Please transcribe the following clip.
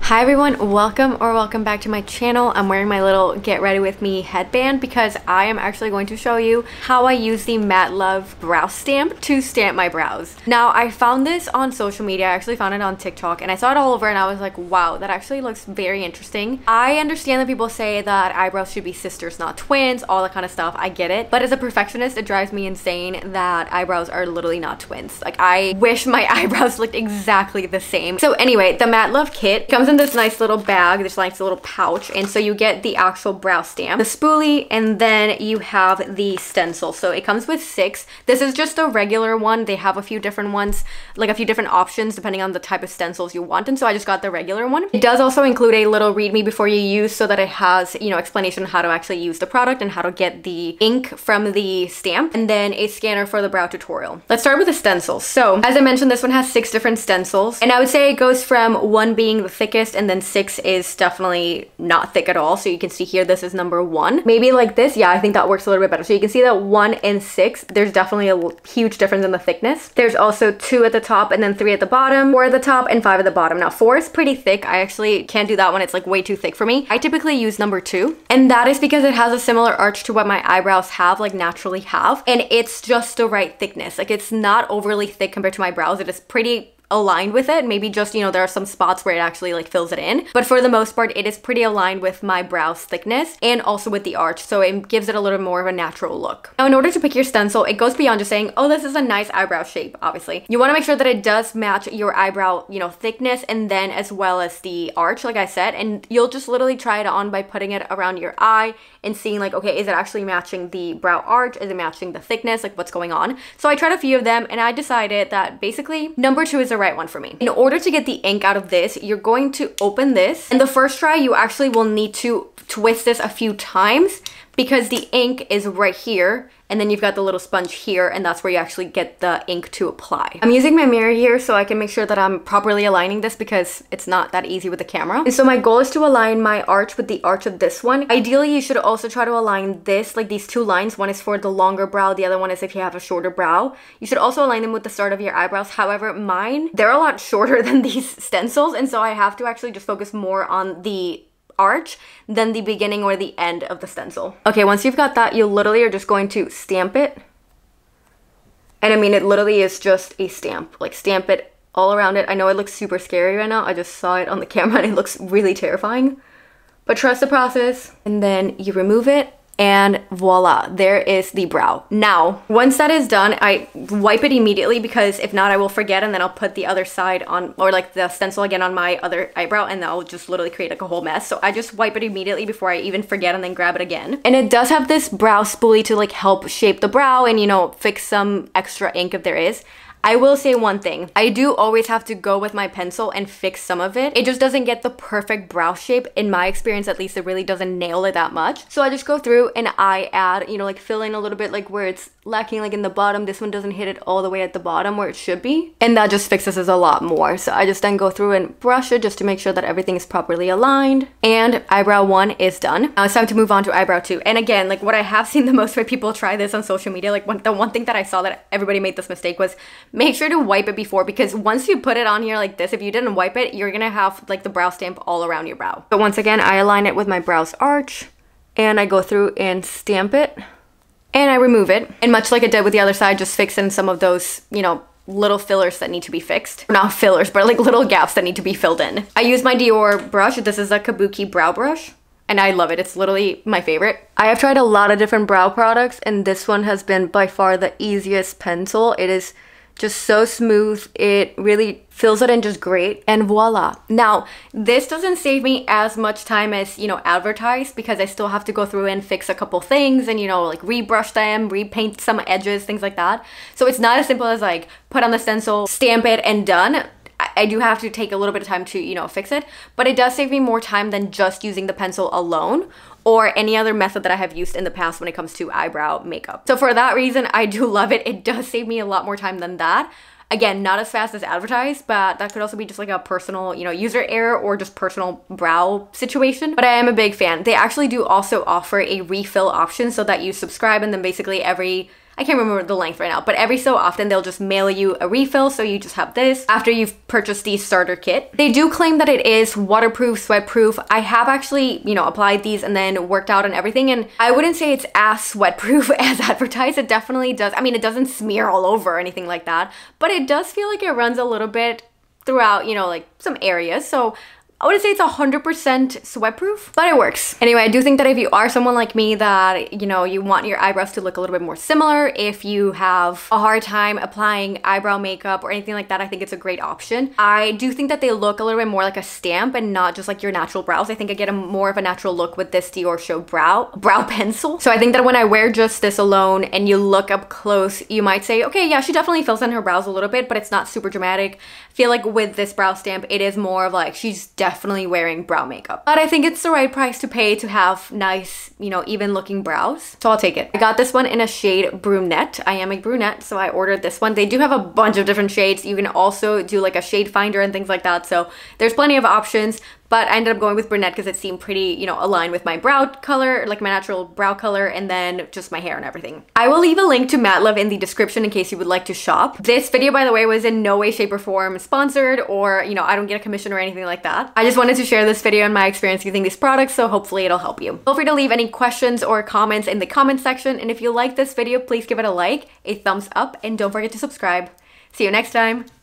Hi everyone, welcome back to my channel. I'm wearing my little get ready with me headband because I am actually going to show you how I use the Madluvv Brow Stamp to stamp my brows. Now I found this on social media. I actually found it on TikTok and I saw it all over and I was like, wow, that actually looks very interesting. I understand that people say that eyebrows should be sisters, not twins, all that kind of stuff. I get it. But as a perfectionist, it drives me insane that eyebrows are literally not twins. Like, I wish my eyebrows looked exactly the same. So anyway, the Madluvv kit comes in this nice little bag, this nice little pouch, and so you get the actual brow stamp, the spoolie, and then you have the stencil. So it comes with 6. This is just a regular one. They have a few different ones, like a few different options depending on the type of stencils you want, and so I just got the regular one. It does also include a little read me before you use, so that it has, you know, explanation on how to actually use the product and how to get the ink from the stamp, and then a scanner for the brow tutorial. Let's start with the stencils. So as I mentioned, this one has 6 different stencils, and I would say it goes from 1 being the thickest, and then 6 is definitely not thick at all. So you can see here, this is number 1. Maybe like this, yeah, I think that works a little bit better. So you can see that 1 and 6, there's definitely a huge difference in the thickness. There's also 2 at the top and then 3 at the bottom, 4 at the top and 5 at the bottom. Now 4 is pretty thick. I actually can't do that one. It's like way too thick for me. I typically use number 2, and that is because it has a similar arch to what my eyebrows have, like naturally have, and it's just the right thickness. Like, it's not overly thick compared to my brows. It is pretty aligned with it. Maybe just, you know, there are some spots where it actually like fills it in, but for the most part it is pretty aligned with my brows thickness and also with the arch, so it gives it a little more of a natural look. Now in order to pick your stencil, it goes beyond just saying, oh, this is a nice eyebrow shape. Obviously you want to make sure that it does match your eyebrow, you know, thickness, and then as well as the arch, like I said, and you'll just literally try it on by putting it around your eye and seeing like, okay, is it actually matching the brow arch? Is it matching the thickness? Like, what's going on? So I tried a few of them and I decided that basically number 2 is the right one for me. In order to get the ink out of this, you're going to open this, and the first try you actually will need to twist this a few times because the ink is right here, and then you've got the little sponge here, and that's where you actually get the ink to apply. I'm using my mirror here so I can make sure that I'm properly aligning this because it's not that easy with the camera. And so my goal is to align my arch with the arch of this one. Ideally, you should also try to align this, like these 2 lines. One is for the longer brow, the other one is if you have a shorter brow. You should also align them with the start of your eyebrows. However, mine, they're a lot shorter than these stencils, and so I have to actually just focus more on the arch than the beginning or the end of the stencil. Okay, once you've got that, you literally are just going to stamp it. And I mean, it literally is just a stamp. Like, stamp it all around it. I know it looks super scary right now. I just saw it on the camera and it looks really terrifying. But trust the process. And then you remove it, and voila, there is the brow. Now, once that is done, I wipe it immediately because if not, I will forget, and then I'll put the other side on, or like the stencil again on my other eyebrow, and I'll just literally create like a whole mess. So I just wipe it immediately before I even forget, and then grab it again. And it does have this brow spoolie to like help shape the brow and, you know, fix some extra ink if there is. I will say one thing. I do always have to go with my pencil and fix some of it. It just doesn't get the perfect brow shape. In my experience, at least, it really doesn't nail it that much. So I just go through and I add, you know, like fill in a little bit like where it's lacking, like in the bottom. This one doesn't hit it all the way at the bottom where it should be. And that just fixes it a lot more. So I just then go through and brush it just to make sure that everything is properly aligned. And eyebrow 1 is done. Now it's time to move on to eyebrow 2. And again, like what I have seen the most when people try this on social media, like the one thing that I saw that everybody made this mistake was make sure to wipe it before, because once you put it on here like this, if you didn't wipe it, you're gonna have like the brow stamp all around your brow. But once again, I align it with my brow's arch and I go through and stamp it and I remove it. And much like I did with the other side, just fix in some of those, you know, little fillers that need to be fixed. Not fillers, but like little gaps that need to be filled in. I use my Dior brush. This is a Kabuki brow brush, and I love it. It's literally my favorite. I have tried a lot of different brow products, and this one has been by far the easiest pencil. It is just so smooth. It really fills it in just great, and voila. Now, this doesn't save me as much time as, you know, advertised, because I still have to go through and fix a couple things and, you know, like rebrush them, repaint some edges, things like that. So it's not as simple as like put on the stencil, stamp it, and done. I do have to take a little bit of time to, you know, fix it, but it does save me more time than just using the pencil alone or any other method that I have used in the past when it comes to eyebrow makeup. So for that reason, I do love it. It does save me a lot more time than that. Again, not as fast as advertised, but that could also be just like a personal, you know, user error or just personal brow situation. But I am a big fan. They actually do also offer a refill option so that you subscribe and then basically every I can't remember the length right now, but every so often they'll just mail you a refill, so you just have this after you've purchased the starter kit. They do claim that it is waterproof, sweat-proof. I have actually, you know, applied these and then worked out and everything, and I wouldn't say it's as sweat-proof as advertised. It definitely does. I mean, it doesn't smear all over or anything like that, but it does feel like it runs a little bit throughout, you know, like some areas. So I wouldn't say it's 100% sweat-proof, but it works. Anyway, I do think that if you are someone like me that, you know, you want your eyebrows to look a little bit more similar, if you have a hard time applying eyebrow makeup or anything like that, I think it's a great option. I do think that they look a little bit more like a stamp and not just like your natural brows. I think I get more of a natural look with this Dior Show brow pencil. So I think that when I wear just this alone and you look up close, you might say, okay, yeah, she definitely fills in her brows a little bit, but it's not super dramatic. I feel like with this brow stamp, it is more of like, she's definitely wearing brow makeup. But I think it's the right price to pay to have nice, you know, even looking brows. So I'll take it. I got this one in a shade brunette. I am a brunette, so I ordered this one. They do have a bunch of different shades. You can also do like a shade finder and things like that. So there's plenty of options. But I ended up going with brunette because it seemed pretty, you know, aligned with my brow color, like my natural brow color, and then just my hair and everything. I will leave a link to Madluvv in the description in case you would like to shop. This video, by the way, was in no way, shape, or form sponsored, or, you know, I don't get a commission or anything like that. I just wanted to share this video and my experience using these products, so hopefully it'll help you. Feel free to leave any questions or comments in the comment section, and if you like this video, please give it a like, a thumbs up, and don't forget to subscribe. See you next time.